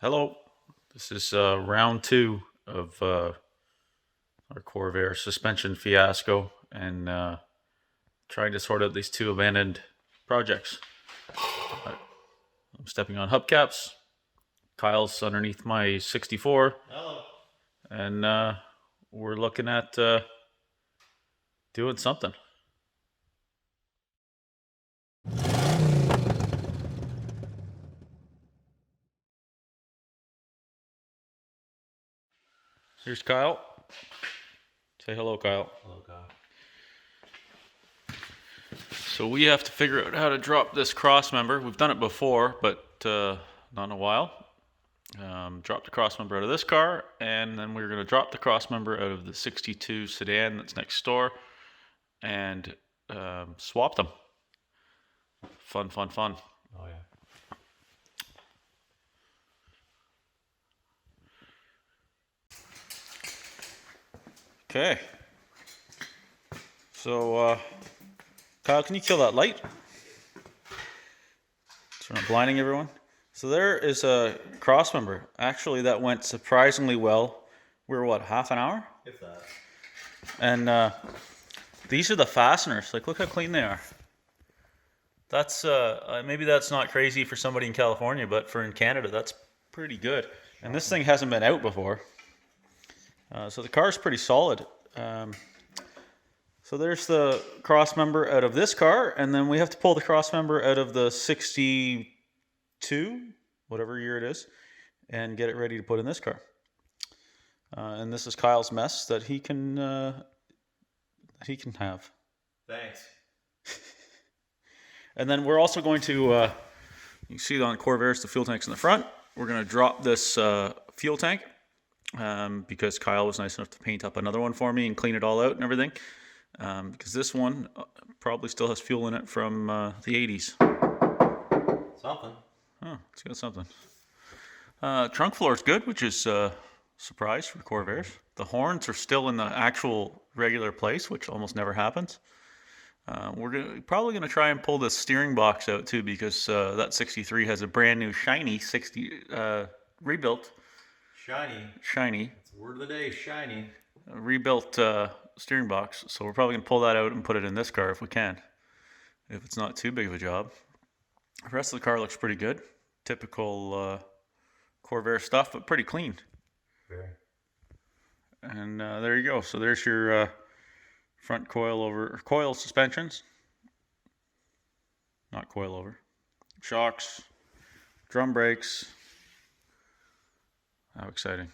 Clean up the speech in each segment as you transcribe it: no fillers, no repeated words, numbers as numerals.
Hello, this is round two of our Corvair suspension fiasco and trying to sort out these two abandoned projects. I'm stepping on hubcaps. Kyle's underneath my 64. Hello. And we're looking at doing something. Here's Kyle. Say hello, Kyle. Hello, Kyle. So we have to figure out how to drop this cross member. We've done it before, but not in a while. Drop the cross member out of this car, and then we're going to drop the cross member out of the 62 sedan that's next door and swap them. Fun. Oh, yeah. Okay. So, Kyle, can you kill that light? So we're not blinding everyone. So there is a cross member. Actually, that went surprisingly well. We were, what, half an hour? If that. And these are the fasteners. Like, look how clean they are. That's maybe that's not crazy for somebody in California, but for in Canada, that's pretty good. And this thing hasn't been out before. So the car's pretty solid. So there's the cross member out of this car, and then we have to pull the cross member out of the 62, whatever year it is, and get it ready to put in this car. And this is Kyle's mess that he can have. Thanks. And then we're also going to, you see on Corvairs, the fuel tank's in the front. We're going to drop this fuel tank because Kyle was nice enough to paint up another one for me and clean it all out and everything. Because this one probably still has fuel in it from the 80s. Something. Oh, it's got something. Trunk floor is good, which is a surprise for Corvairs. The horns are still in the actual regular place, which almost never happens. We're probably going to try and pull the steering box out too, because that 63 has a brand new shiny 60 rebuilt. Shiny. It's the word of the day, shiny. Rebuilt steering box. So we're probably going to pull that out and put it in this car if we can, if it's not too big of a job. The rest of the car looks pretty good. Typical Corvair stuff, but pretty clean. Very. And there you go. So there's your front coil suspensions. Not coil over. Shocks. Drum brakes. How exciting.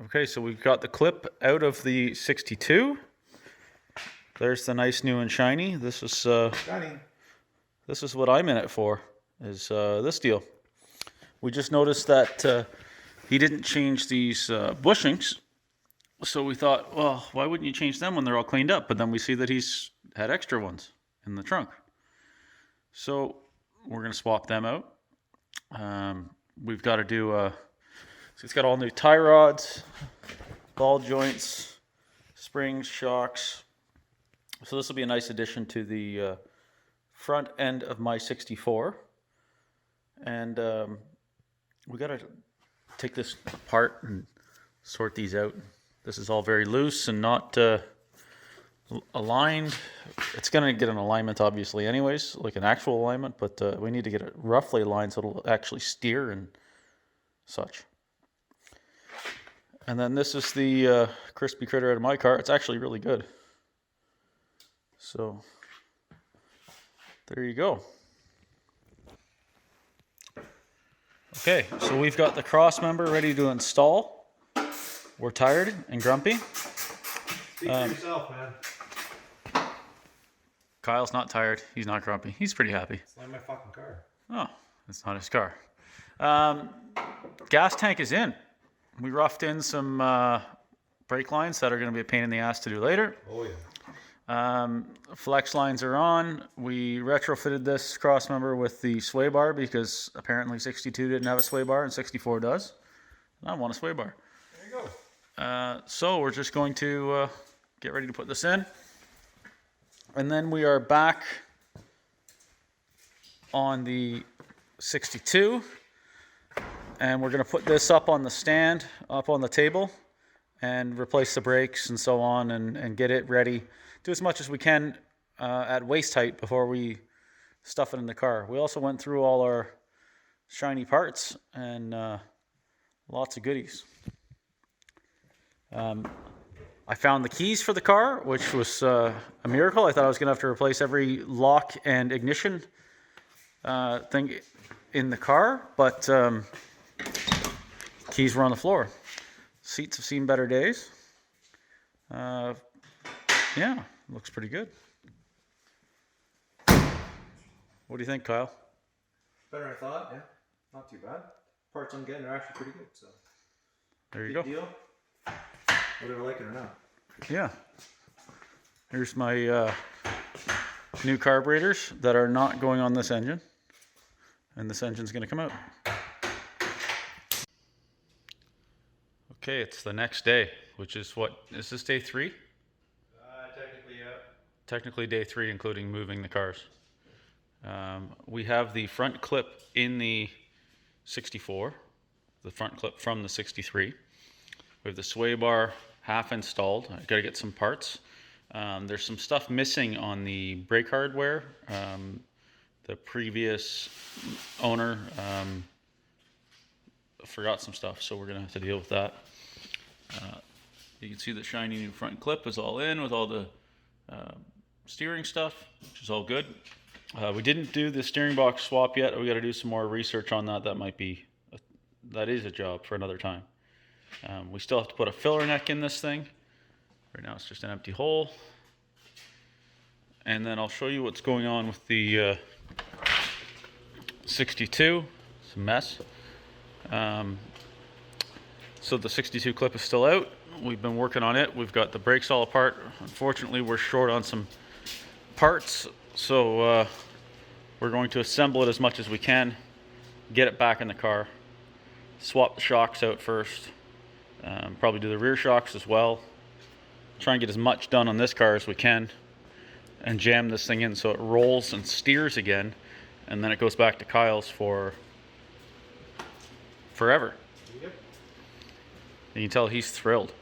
Okay, so we've got the clip out of the 62. There's the nice new and shiny. This is Shiny. This is what I'm in it for, is this deal. We just noticed that he didn't change these bushings. So we thought, well, why wouldn't you change them when they're all cleaned up? But then we see that he's had extra ones in the trunk. So we're going to swap them out. We've got to do, so it's got all new tie rods, ball joints, springs, shocks. So this will be a nice addition to the front end of my 64. And we got to take this apart and sort these out. This is all very loose and not aligned. It's going to get an alignment, obviously, anyways, like an actual alignment, but we need to get it roughly aligned so it'll actually steer and such. And then this is the crispy critter out of my car. It's actually really good. So there you go. Okay, so we've got the cross member ready to install. We're tired and grumpy. Speak for yourself, man. Kyle's not tired. He's not grumpy. He's pretty happy. It's not my fucking car. Oh, it's not his car. Gas tank is in. We roughed in some brake lines that are going to be a pain in the ass to do later. Oh, yeah. Flex lines are on. We retrofitted this cross member with the sway bar because apparently 62 didn't have a sway bar and 64 does. And I want a sway bar. There you go. So we're just going to get ready to put this in. And then we are back on the 62. And we're going to put this up on the stand, up on the table, and replace the brakes and so on, and get it ready. Do as much as we can at waist height before we stuff it in the car. We also went through all our shiny parts and lots of goodies. I found the keys for the car, which was a miracle. I thought I was going to have to replace every lock and ignition thing in the car, but keys were on the floor. Seats have seen better days. Yeah, looks pretty good. What do you think, Kyle? Better than I thought, yeah. Not too bad. Parts I'm getting are actually pretty good, so. There you Good go. deal. Whether I like it or not. Yeah. Here's my new carburetors that are not going on this engine. And this engine's going to come out. Okay, it's the next day, which is what? Is this day 3? Technically, yeah. Technically day 3, including moving the cars. We have the front clip in the 64, the front clip from the 63. We have the sway bar half installed. I got to get some parts. There's some stuff missing on the brake hardware. The previous owner forgot some stuff, so we're gonna have to deal with that. You can see the shiny new front clip is all in with all the steering stuff, which is all good. We didn't do the steering box swap yet. We got to do some more research on that. That is a job for another time. We still have to put a filler neck in this thing. Right now it's just an empty hole. And then I'll show you what's going on with the 62. It's a mess. So the 62 clip is still out. We've been working on it. We've got the brakes all apart. Unfortunately, we're short on some parts. So we're going to assemble it as much as we can, get it back in the car, swap the shocks out first, probably do the rear shocks as well, try and get as much done on this car as we can, and jam this thing in so it rolls and steers again, and then it goes back to Kyle's for forever. Yep. And you can tell he's thrilled.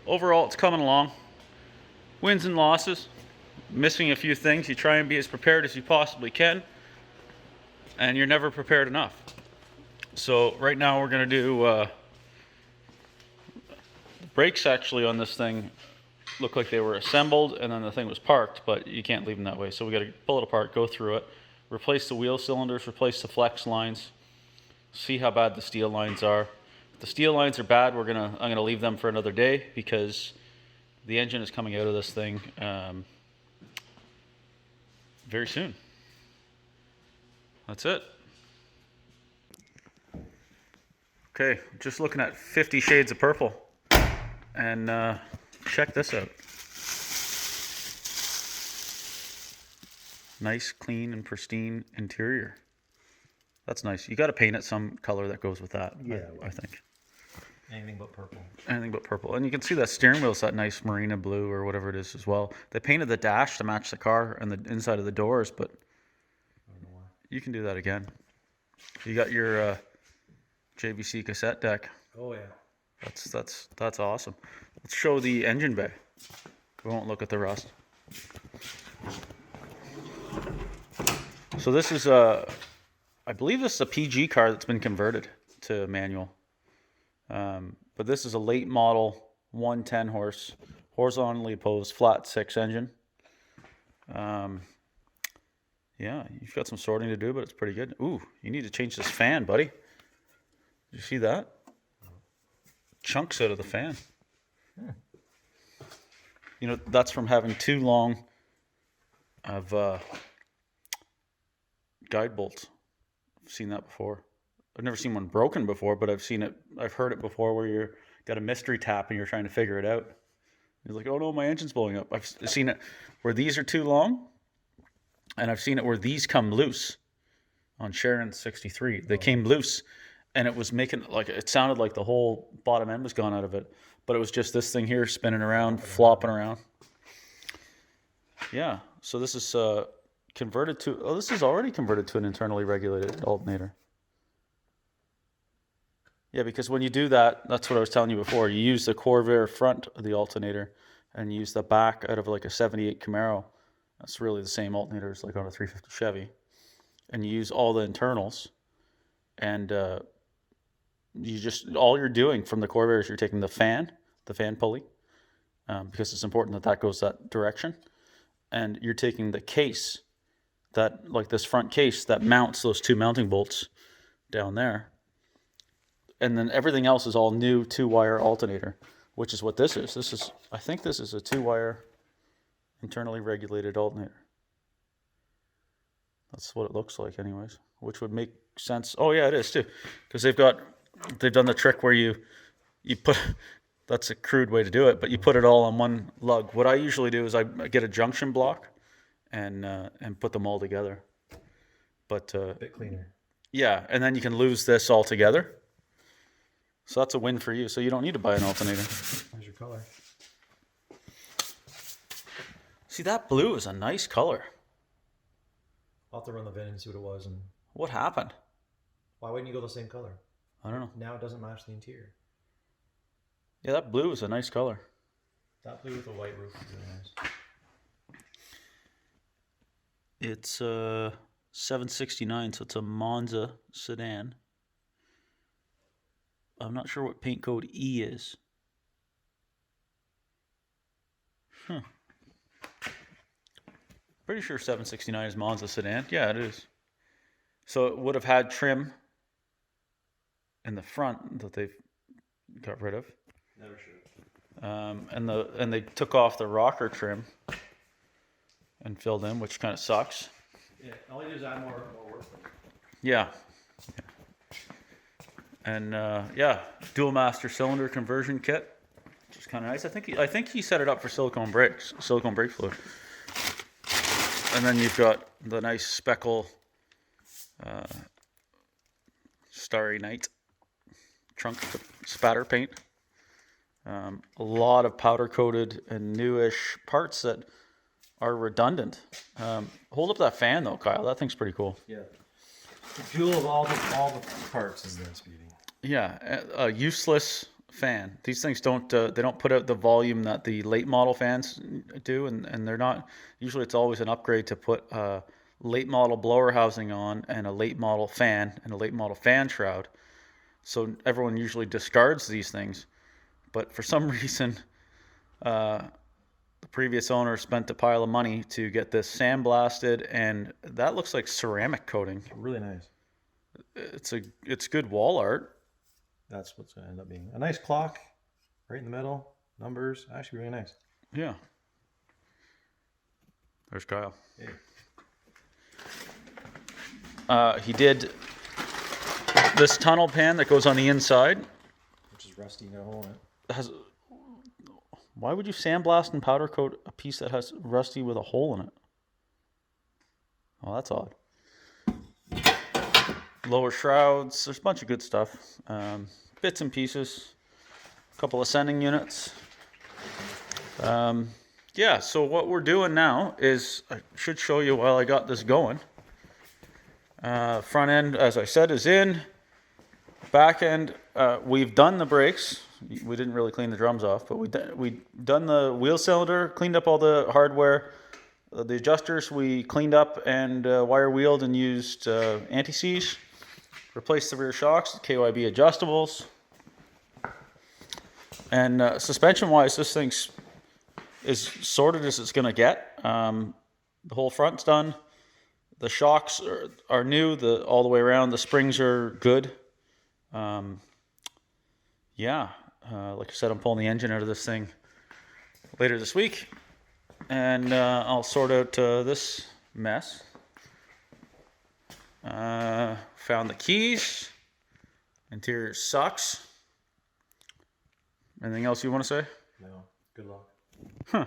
Overall, it's coming along. Wins and losses, missing a few things. You try and be as prepared as you possibly can, and you're never prepared enough. So right now we're going to do the brakes actually on this thing look like they were assembled and then the thing was parked, but you can't leave them that way. So we got to pull it apart, go through it, replace the wheel cylinders, replace the flex lines, see how bad the steel lines are. If the steel lines are bad, I'm gonna leave them for another day because the engine is coming out of this thing very soon. That's it. Okay, just looking at 50 Shades of Purple, and check this out. Nice, clean, and pristine interior. That's nice. You got to paint it some color that goes with that. Yeah, I think. Anything but purple. Anything but purple. And you can see that steering wheel's that nice marina blue or whatever it is as well. They painted the dash to match the car and the inside of the doors, but I don't know why. you can do that again. You got your JVC cassette deck. Oh yeah. That's awesome. Let's show the engine bay. We won't look at the rust. So this is I believe this is a PG car that's been converted to manual. But this is a late model 110 horse, horizontally opposed flat 6 engine. Yeah, you've got some sorting to do, but it's pretty good. Ooh, you need to change this fan, buddy. Did you see that? Chunks out of the fan. Hmm. You know, that's from having too long of guide bolts. I've seen that before. I've never seen one broken before, but I've heard it before where you're got a mystery tap and you're trying to figure it out. You're like, oh no, my engine's blowing up. I've seen it where these are too long, and I've seen it where these come loose. On Sharon's 63, they came loose, and it was making it sounded like the whole bottom end was gone out of it, but it was just this thing here spinning around, flopping around. Yeah, so this is converted to, oh, this is already converted to an internally regulated alternator. Yeah, because when you do that, that's what I was telling you before. You use the Corvair front of the alternator and use the back out of like a 78 Camaro. That's really the same alternator as like on a 350 Chevy. And you use all the internals, and you just, all you're doing from the Corvair is you're taking the fan pulley, because it's important that that goes that direction. And you're taking the case, that, like this front case that mounts those two mounting bolts down there. And then everything else is all new 2-wire alternator, which is what this is. I think this is a 2-wire internally regulated alternator. That's what it looks like anyways, which would make sense. Oh yeah, it is too. Because they've done the trick where you put, that's a crude way to do it, but you put it all on one lug. What I usually do is I get a junction block and put them all together. But A bit cleaner. yeah, and then you can lose this all together. So that's a win for you. So you don't need to buy an alternator. There's your color. See, that blue is a nice color. I'll have to run the VIN and see what it was. And What happened? why wouldn't you go the same color? I don't know. Now it doesn't match the interior. Yeah, that blue is a nice color. That blue with the white roof is really nice. It's 769, so it's a Monza Sedan. I'm not sure what paint code E is. Pretty sure 769 is Monza Sedan. Yeah, it is. So it would have had trim in the front that they've got rid of. Never should. And they took off the rocker trim and filled in, which kind of sucks. Yeah, all you do is add more work. Yeah. And yeah, dual master cylinder conversion kit, which is kind of nice. I think he set it up for silicone brake fluid. And then you've got the nice speckle Starry Night trunk spatter paint. A lot of powder coated and newish parts that are redundant. Hold up that fan though, Kyle. That thing's pretty cool. Yeah. The jewel of all the parts is this beauty. Yeah, a useless fan. These things don't they don't put out the volume that the late model fans do, and they're not. Usually, it's always an upgrade to put a late model blower housing on and a late model fan and a late model fan shroud. So everyone usually discards these things, but for some reason, the previous owner spent a pile of money to get this sandblasted, and that looks like ceramic coating. Really nice. It's good wall art. That's what's going to end up being a nice clock, right in the middle. Numbers, actually really nice. Yeah. There's Kyle. Yeah. He did this tunnel pan that goes on the inside. Which is rusty, got a hole in it. Why would you sandblast and powder coat a piece that has rusty with a hole in it? Oh, that's odd. Lower shrouds. There's a bunch of good stuff. Bits and pieces. A couple of sending units. Yeah, so what we're doing now is, I should show you while I got this going. Front end, as I said, is in. Back end, we've done the brakes. We didn't really clean the drums off, but we done the wheel cylinder, cleaned up all the hardware. The adjusters we cleaned up and wire wheeled and used anti-seize. Replaced the rear shocks, KYB adjustables. And suspension-wise, this thing's as sorted as it's going to get. The whole front's done. The shocks are new all the way around. The springs are good. Yeah, like I said, I'm pulling the engine out of this thing later this week. And I'll sort out this mess. Found the keys. Interior sucks. Anything else you want to say? No. Good luck. Huh.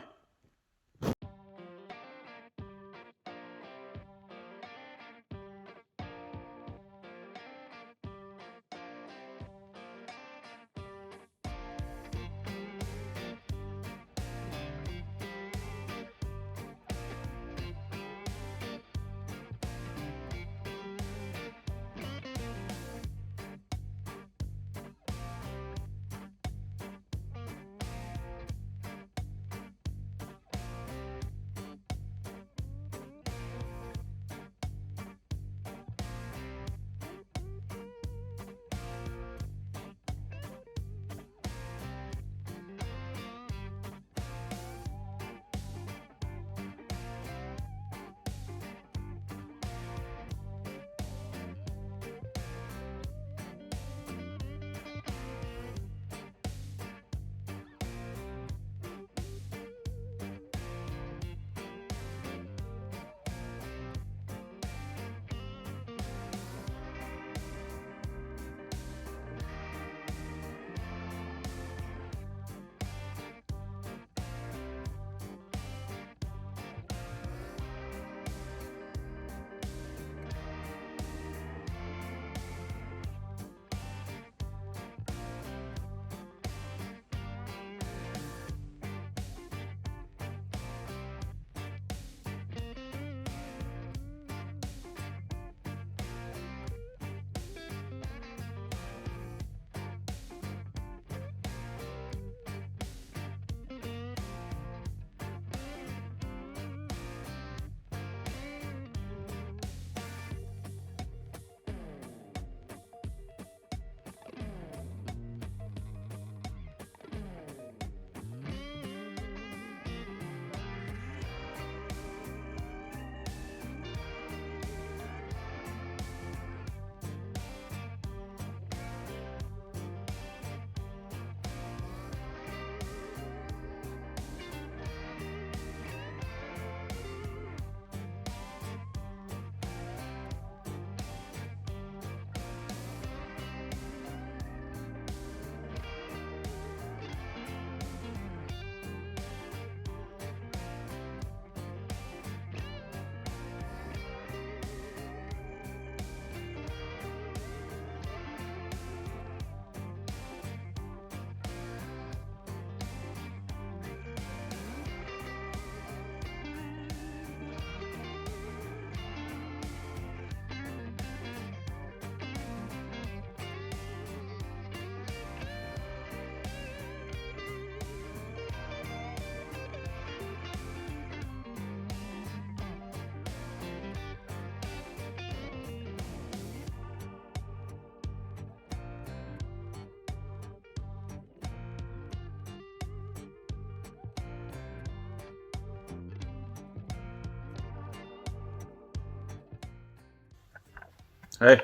Hey.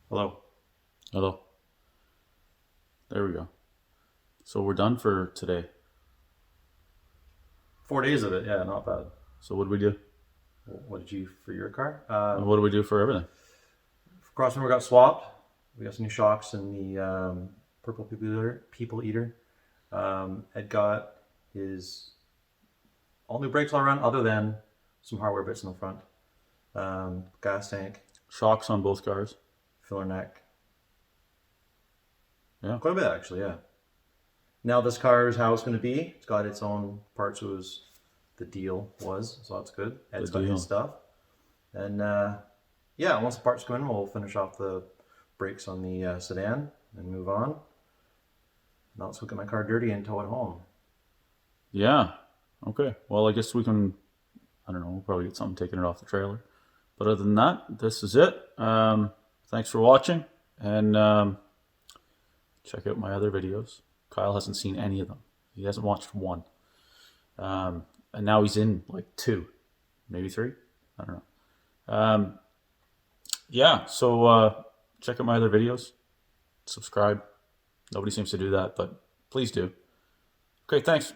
Hello. Hello. There we go. So we're done for today. 4 days of it. Yeah, not bad. So what did we do? What did you for your car? What do we do for everything? Crossmember got swapped. We got some new shocks in the purple people eater. Ed got his all new brakes all around, other than some hardware bits in the front. Gas tank, Shocks on both cars. filler neck. Yeah. Quite a bit, actually, yeah. Now this car is how it's going to be. It's got its own parts. It was the deal was, so that's good. Ed's got his stuff. And yeah, once the parts come in, we'll finish off the brakes on the sedan and move on. Now let's look at my car dirty and tow it home. Yeah. Okay. Well, I guess we can, I don't know, we'll probably get something taking it off the trailer. But other than that, this is it. Thanks for watching. And check out my other videos. Kyle hasn't seen any of them. He hasn't watched one. And now he's in like 2, maybe 3. I don't know. Yeah, so check out my other videos. Subscribe. Nobody seems to do that, but please do. Okay, thanks.